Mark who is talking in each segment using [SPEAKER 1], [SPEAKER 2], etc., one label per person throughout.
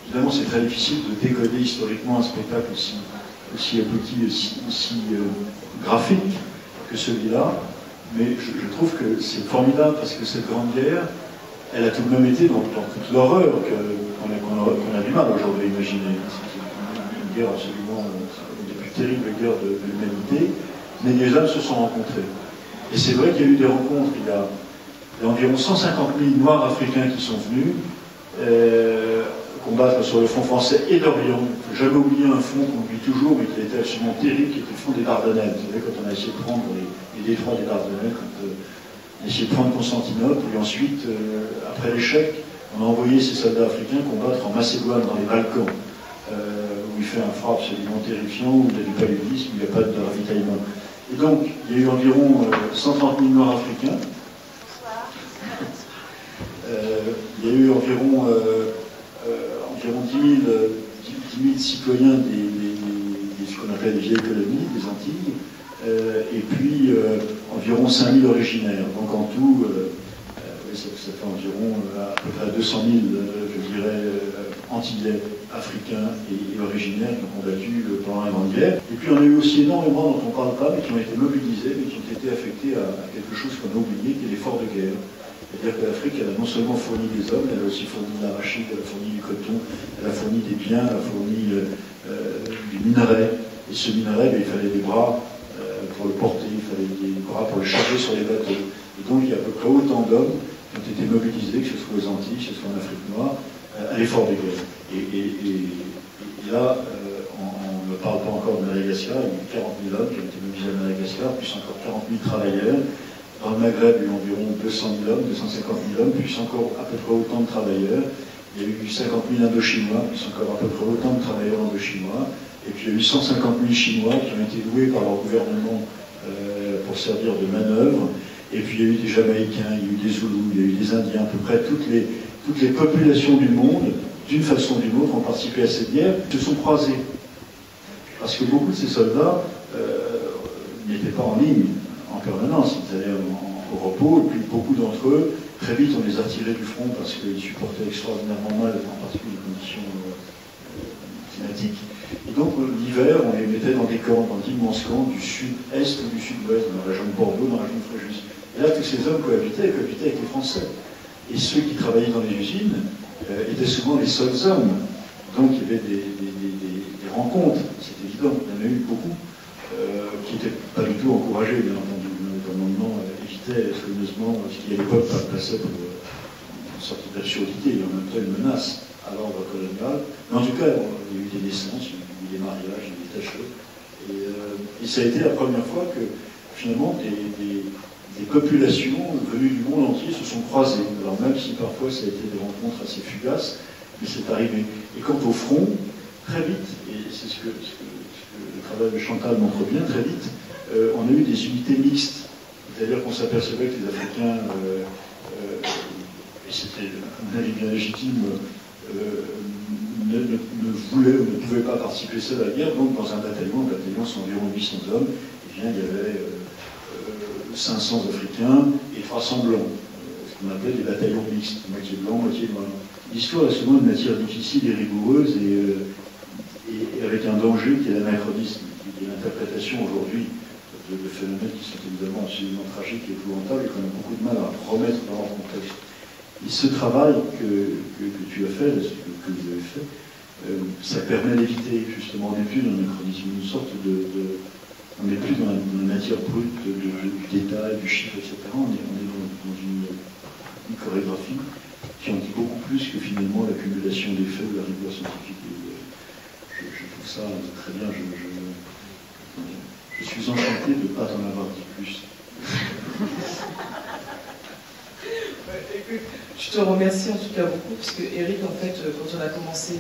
[SPEAKER 1] Évidemment, c'est très difficile de décoder historiquement un spectacle aussi abouti, aussi graphique que celui-là, mais je trouve que c'est formidable parce que cette grande guerre, elle a tout de même été dans toute l'horreur qu'on a du mal aujourd'hui à imaginer. C'est une guerre absolument, une des plus terribles guerres de l'humanité, mais les hommes se sont rencontrés. Et c'est vrai qu'il y a eu des rencontres, il y a environ 150 000 Noirs africains qui sont venus combattre sur le front français et d'Orient. Il ne faut jamais oublier un front qu'on oublie toujours, mais qui était absolument terrible, qui était le front des Dardanelles. Vous savez, quand on a essayé de prendre les détroits des Dardanelles, quand on a essayé de prendre Constantinople, et ensuite, après l'échec, on a envoyé ces soldats africains combattre en Macédoine, dans les Balkans, où il fait un frappe absolument terrifiant, où il y a du paludisme, où il n'y a pas de ravitaillement. Et donc, il y a eu environ 130 000 Noirs africains. Il y a eu environ 10 000 citoyens ce qu'on appelle les vieilles colonies, des Antilles, et puis environ 5 000 originaires. Donc en tout, ça fait environ à peu près 200 000, je dirais, Antillais, africains et originaires qui ont combattu pendant la Grande Guerre. Et puis on a eu aussi énormément dont on ne parle pas, mais qui ont été mobilisés, mais qui ont été affectés à quelque chose qu'on a oublié, qui est l'effort de guerre. C'est-à-dire que l'Afrique, elle a non seulement fourni des hommes, elle a aussi fourni de l'arachide, elle a fourni du coton, elle a fourni des biens, elle a fourni du minerai. Et ce minerai, il fallait des bras pour le porter, il fallait des bras pour le charger sur les bateaux. Et donc il y a à peu près autant d'hommes qui ont été mobilisés, que ce soit aux Antilles, que ce soit en Afrique noire, à l'effort de guerre. Et là, on ne parle pas encore de Madagascar, il y a eu 40 000 hommes qui ont été mobilisés à Madagascar, plus encore 40 000 travailleurs. Dans le Maghreb, il y a eu environ 200 000 hommes, 250 000 hommes, plus encore à peu près autant de travailleurs. Il y a eu 50 000 Indochinois, plus encore à peu près autant de travailleurs indochinois. Et puis il y a eu 150 000 Chinois qui ont été loués par leur gouvernement pour servir de manœuvre. Et puis il y a eu des Jamaïcains, il y a eu des Zoulous, il y a eu des Indiens, à peu près toutes les populations du monde, d'une façon ou d'une autre, ont participé à cette guerre, se sont croisés. Parce que beaucoup de ces soldats n'étaient pas en ligne en permanence, ils allaient au repos, et puis beaucoup d'entre eux, très vite on les a tirés du front parce qu'ils supportaient extraordinairement mal, en particulier les conditions climatiques. Et donc l'hiver, on les mettait dans des camps, dans d'immenses camps du sud-est ou du sud-ouest, dans la région de Bordeaux, dans la région de Fréjus. Et là, tous ces hommes cohabitaient avec les Français. Et ceux qui travaillaient dans les usines étaient souvent les seuls hommes. Donc il y avait des rencontres, c'est évident, il y en a eu beaucoup, qui n'étaient pas du tout encouragés, bien entendu. Le commandement évitait soigneusement ce qui à l'époque passait pour une sorte d'absurdité, et en même temps une menace à l'ordre colonial. Mais en tout cas, il y a eu des naissances, il y a eu des mariages, il y a eu des tâches. Et ça a été la première fois que finalement des populations venues du monde entier se sont croisées. Alors même si parfois ça a été des rencontres assez fugaces, mais c'est arrivé. Et quant au front, très vite, et c'est ce que le travail de Chantal montre bien, très vite, on a eu des unités mixtes. C'est-à-dire qu'on s'apercevait que les Africains, et c'était un avis bien légitime, ne voulaient ou ne pouvaient pas participer seuls à la guerre. Donc dans un bataillon c'est environ 800 hommes, et bien il y avait 500 Africains et 300 Blancs, ce qu'on appelait des bataillons mixtes, moitié blanc, moitié noir. L'histoire est souvent une matière difficile et rigoureuse, et avec un danger qui est l'anachronisme, qui est l'interprétation aujourd'hui de phénomènes qui sont évidemment absolument tragiques et épouvantables et qu'on a beaucoup de mal à remettre dans leur contexte. Et ce travail que tu as fait, que vous avez fait, ça permet d'éviter justement, on n'est plus dans l'anachronisme, une sorte on n'est plus dans la matière brute du détail, du chiffre, etc. On est dans une chorégraphie qui en dit beaucoup plus que finalement l'accumulation des faits ou la rigueur scientifique. Je trouve ça très bien. Je suis enchanté de ne pas t'en avoir dit plus.
[SPEAKER 2] Je te remercie en tout cas beaucoup, parce que Eric, en fait, quand on a commencé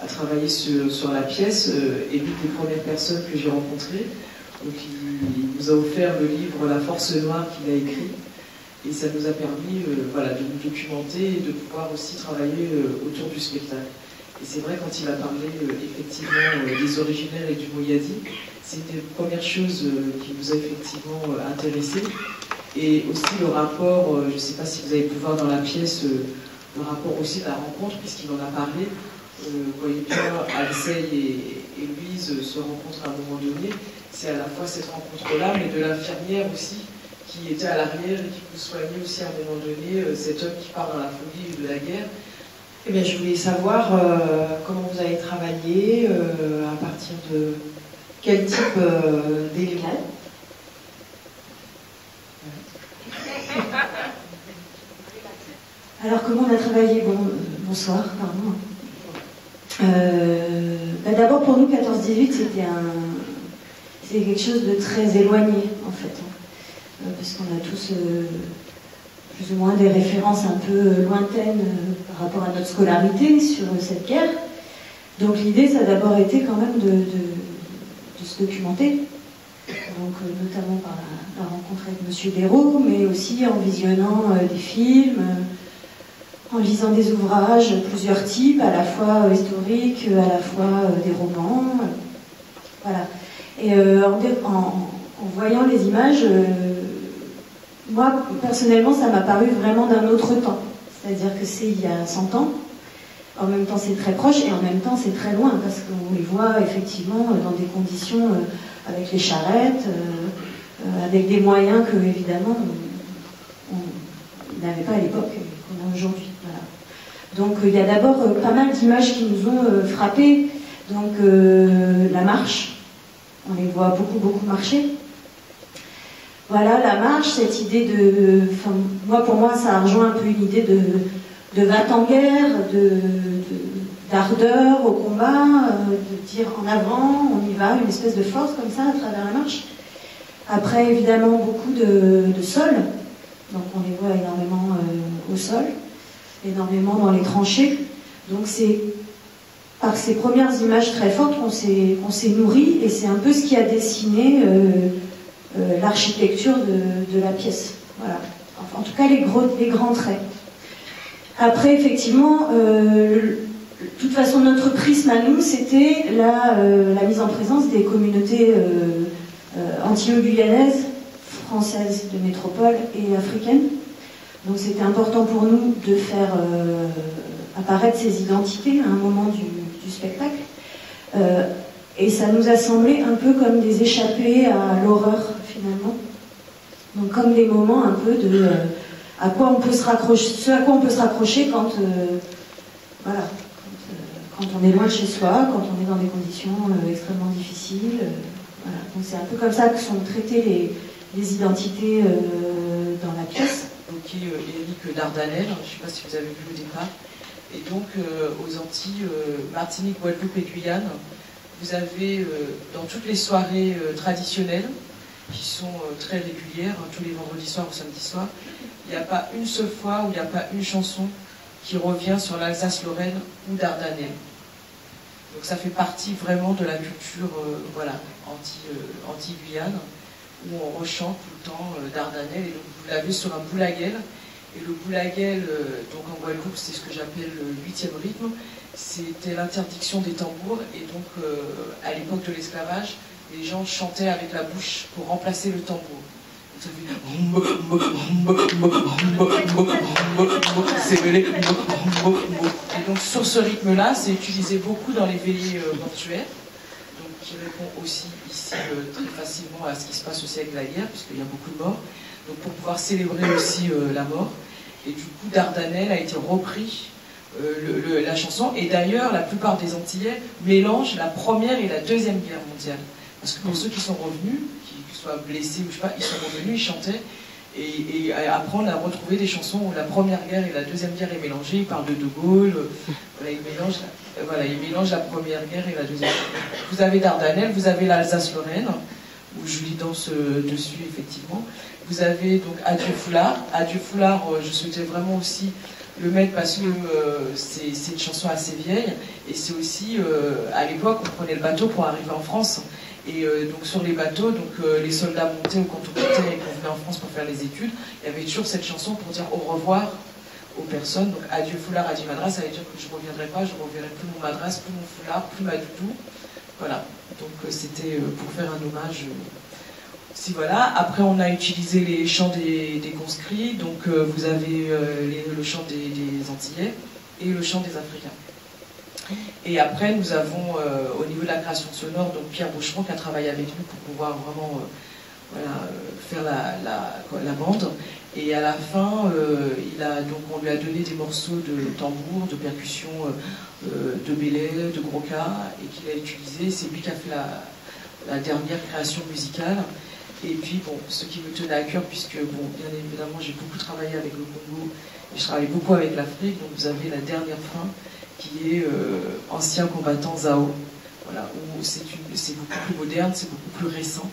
[SPEAKER 2] à travailler sur la pièce, est l'une des premières personnes que j'ai rencontrées. Donc il nous a offert le livre La Force Noire qu'il a écrit, et ça nous a permis voilà, de nous documenter et de pouvoir aussi travailler autour du spectacle. Et c'est vrai, quand il a parlé effectivement des originaires et du Moyadi, C'est une des premières choses qui nous a effectivement intéressés. Et aussi le rapport, je ne sais pas si vous avez pu voir dans la pièce, le rapport aussi de la rencontre, puisqu'il en a parlé. Vous voyez bien, Alcey et Louise se rencontrent à un moment donné. C'est à la fois cette rencontre-là, mais de l'infirmière aussi, qui était à l'arrière et qui peut soigner aussi à un moment donné cet homme qui part dans la folie de la guerre.
[SPEAKER 3] Eh bien, je voulais savoir comment vous avez travaillé, à partir de quel type d'éléments.
[SPEAKER 4] Alors, comment on a travaillé? Bonsoir, pardon. D'abord, pour nous, 14-18, c'est quelque chose de très éloigné, en fait. Parce qu'on a tous plus ou moins des références un peu lointaines par rapport à notre scolarité sur cette guerre. Donc l'idée, ça a d'abord été quand même de se documenter, donc notamment par la rencontre avec Monsieur Dérault, mais aussi en visionnant des films, en lisant des ouvrages, plusieurs types, à la fois historiques, à la fois des romans, voilà. Et en voyant les images, moi, personnellement, ça m'a paru vraiment d'un autre temps. C'est-à-dire que c'est il y a 100 ans. En même temps, c'est très proche et en même temps, c'est très loin parce qu'on les voit effectivement dans des conditions avec les charrettes, avec des moyens que, évidemment, on n'avait pas à l'époque qu'on a aujourd'hui. Voilà. Donc, il y a d'abord pas mal d'images qui nous ont frappés. Donc, la marche, on les voit beaucoup marcher. Voilà, la marche, cette idée de... Enfin, pour moi, ça rejoint un peu une idée de va en guerre, d'ardeur au combat, de dire en avant, on y va, une espèce de force comme ça à travers la marche. Après, évidemment, beaucoup de sol. Donc, on les voit énormément au sol, énormément dans les tranchées. Donc, c'est par ces premières images très fortes qu'on s'est nourri, et c'est un peu ce qui a dessiné l'architecture de la pièce. Voilà. Enfin, en tout cas, les grands traits. Après, effectivement, de toute façon, notre prisme à nous, c'était la mise en présence des communautés antillo-guyanaises, françaises de métropole et africaines. Donc, c'était important pour nous de faire apparaître ces identités à un moment du spectacle. Et ça nous a semblé un peu comme des échappées à l'horreur, finalement. Donc, comme des moments un peu de... à quoi on peut se raccrocher, ce à quoi on peut se raccrocher quand, voilà, quand on est loin de chez soi, quand on est dans des conditions extrêmement difficiles. Voilà. Donc c'est un peu comme ça que sont traitées les identités dans la pièce.
[SPEAKER 2] Donc Éric Dardanel, je ne sais pas si vous avez vu le départ. Et donc aux Antilles, Martinique, Guadeloupe et Guyane, vous avez dans toutes les soirées traditionnelles, qui sont très régulières, tous les vendredis soirs ou samedis soirs, il n'y a pas une seule fois où il n'y a pas une chanson qui revient sur l'Alsace-Lorraine ou Dardanelle. Donc ça fait partie vraiment de la culture voilà, anti-Guyane, où on rechante tout le temps Dardanelle, et donc vous l'avez sur un boulaguel. Et le boulaguel, donc en Guadeloupe, c'est ce que j'appelle le 8e rythme, c'était l'interdiction des tambours, et donc à l'époque de l'esclavage, les gens chantaient avec la bouche pour remplacer le tambour. Et donc sur ce rythme-là, c'est utilisé beaucoup dans les veillées mortuaires, donc qui répond aussi ici très facilement à ce qui se passe aussi avec la guerre, puisqu'il y a beaucoup de morts, donc pour pouvoir célébrer aussi la mort. Et du coup, Dardanelle a été repris la chanson, et d'ailleurs, la plupart des Antillais mélangent la première et la deuxième guerre mondiale. Parce que pour ceux qui sont revenus, qui soient blessés ou je sais pas, ils sont revenus, ils chantaient, et après on a retrouvé des chansons où la première guerre et la deuxième guerre est mélangée, ils parlent de Gaulle, voilà, ils mélangent la première guerre et la deuxième guerre. Vous avez Dardanelle, vous avez l'Alsace-Lorraine, où Julie danse dessus effectivement. Vous avez donc Adieu Foulard. Adieu Foulard, je souhaitais vraiment aussi le mettre parce que c'est une chanson assez vieille, et c'est aussi, à l'époque, on prenait le bateau pour arriver en France. Et donc sur les bateaux, donc les soldats montaient ou quand on quittait et qu'on venait en France pour faire les études, il y avait toujours cette chanson pour dire au revoir aux personnes. Donc Adieu Foulard, Adieu Madras, ça veut dire que je ne reviendrai pas, je ne reverrai plus mon madras, plus mon foulard, plus ma doudou. Voilà. Donc c'était pour faire un hommage. Si voilà. Après on a utilisé les chants des conscrits, donc vous avez le chant des Antillais et le chant des Africains. Et après nous avons au niveau de la création sonore, donc Pierre Boucheron qui a travaillé avec nous pour pouvoir vraiment faire la bande. Et à la fin, on lui a donné des morceaux de tambour, de percussion, de belay, de gros-cas, et qu'il a utilisé. C'est lui qui a fait la dernière création musicale. Et puis, bon, ce qui me tenait à cœur, puisque, bon, bien évidemment, j'ai beaucoup travaillé avec le Congo, et je travaille beaucoup avec l'Afrique, donc vous avez la dernière fin, qui est ancien combattant Zao. Voilà, où c'est beaucoup plus moderne, c'est beaucoup plus récent.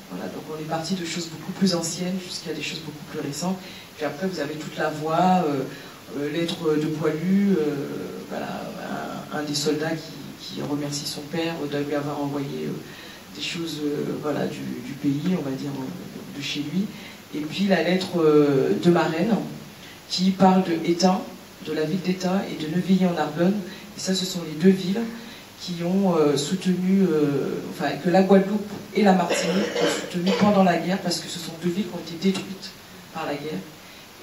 [SPEAKER 2] Voilà, donc on est parti de choses beaucoup plus anciennes jusqu'à des choses beaucoup plus récentes. Puis après, vous avez toute la voix, lettre de Poilu, voilà, un des soldats qui remercie son père de lui avoir envoyé des choses voilà, du pays, on va dire, de chez lui. Et puis la lettre de Marraine, qui parle de Étain, de la ville d'Étain et de Neuville-en-Argonne. Et ça, ce sont les deux villes qui ont soutenu, que la Guadeloupe et la Martinique ont soutenu pendant la guerre, parce que ce sont deux villes qui ont été détruites par la guerre.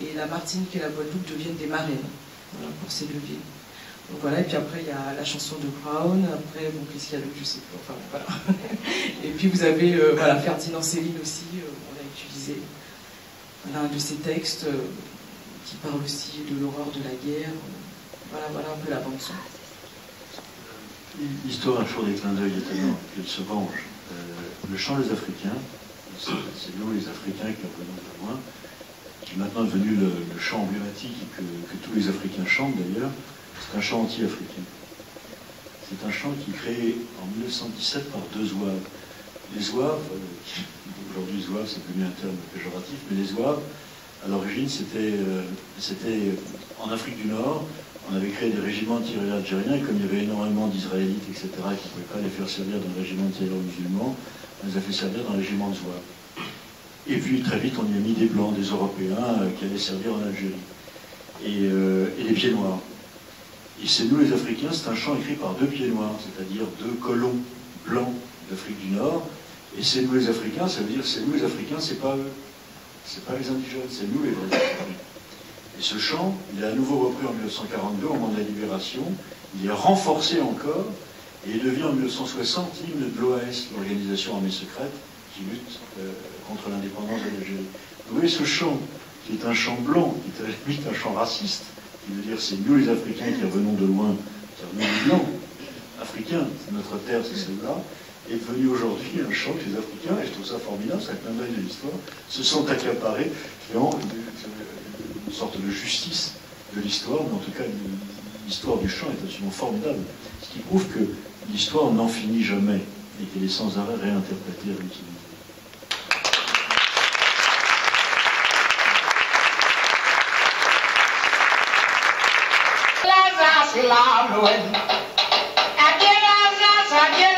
[SPEAKER 2] Et la Martinique et la Guadeloupe deviennent des marraines, voilà, pour ces deux villes. Donc voilà, et puis après il y a la chanson de Brown, après, bon, qu'est-ce qu'il y a d'autre, je sais plus, enfin voilà. Et puis vous avez voilà, Ferdinand Céline aussi, on a utilisé l'un de ses textes qui parle aussi de l'horreur de la guerre. Voilà un peu la bande-son.
[SPEAKER 1] L'histoire a toujours des clins d'œil étonnants, qu'elle se venge. Le chant des Africains, c'est nous les Africains qui revenons de loin, qui est maintenant devenu le chant emblématique que tous les Africains chantent d'ailleurs. C'est un chant anti-africain. C'est un chant qui est créé en 1917 par deux zouaves. Les zouaves, aujourd'hui zouave c'est devenu un terme péjoratif, mais les zouaves, à l'origine c'était en Afrique du Nord. On avait créé des régiments de tirailleurs algériens, et comme il y avait énormément d'Israélites, etc., et qu'on ne pouvait pas les faire servir dans le régiment de tirailleurs musulmans, on les a fait servir dans le régiment de zouaves. Et puis très vite, on y a mis des Blancs, des Européens, qui allaient servir en Algérie. Et les pieds noirs. Et c'est nous les Africains, c'est un chant écrit par deux pieds noirs, c'est-à-dire deux colons blancs d'Afrique du Nord. Et c'est nous les Africains, ça veut dire c'est nous les Africains, c'est pas eux. C'est pas les indigènes, c'est nous les vrais Africains. Et ce chant, il est à nouveau repris en 1942, au moment de la Libération. Il est renforcé encore, et il devient en 1960 l'hymne de l'OAS, l'organisation armée secrète, qui lutte contre l'indépendance de l'Algérie. Vous voyez ce chant, qui est un chant blanc, qui est à la limite un chant raciste, qui veut dire c'est nous les Africains qui revenons de loin, qui revenons du blanc. Africains, notre terre, c'est celle-là, est devenu aujourd'hui un chant que les Africains, et je trouve ça formidable, c'est un clin d'œil de l'histoire, se sont accaparés, créant une sorte de justice de l'histoire, mais en tout cas l'histoire du chant est absolument formidable, ce qui prouve que l'histoire n'en finit jamais et qu'elle est sans arrêt réinterprétée et réutilisée.
[SPEAKER 5] Again,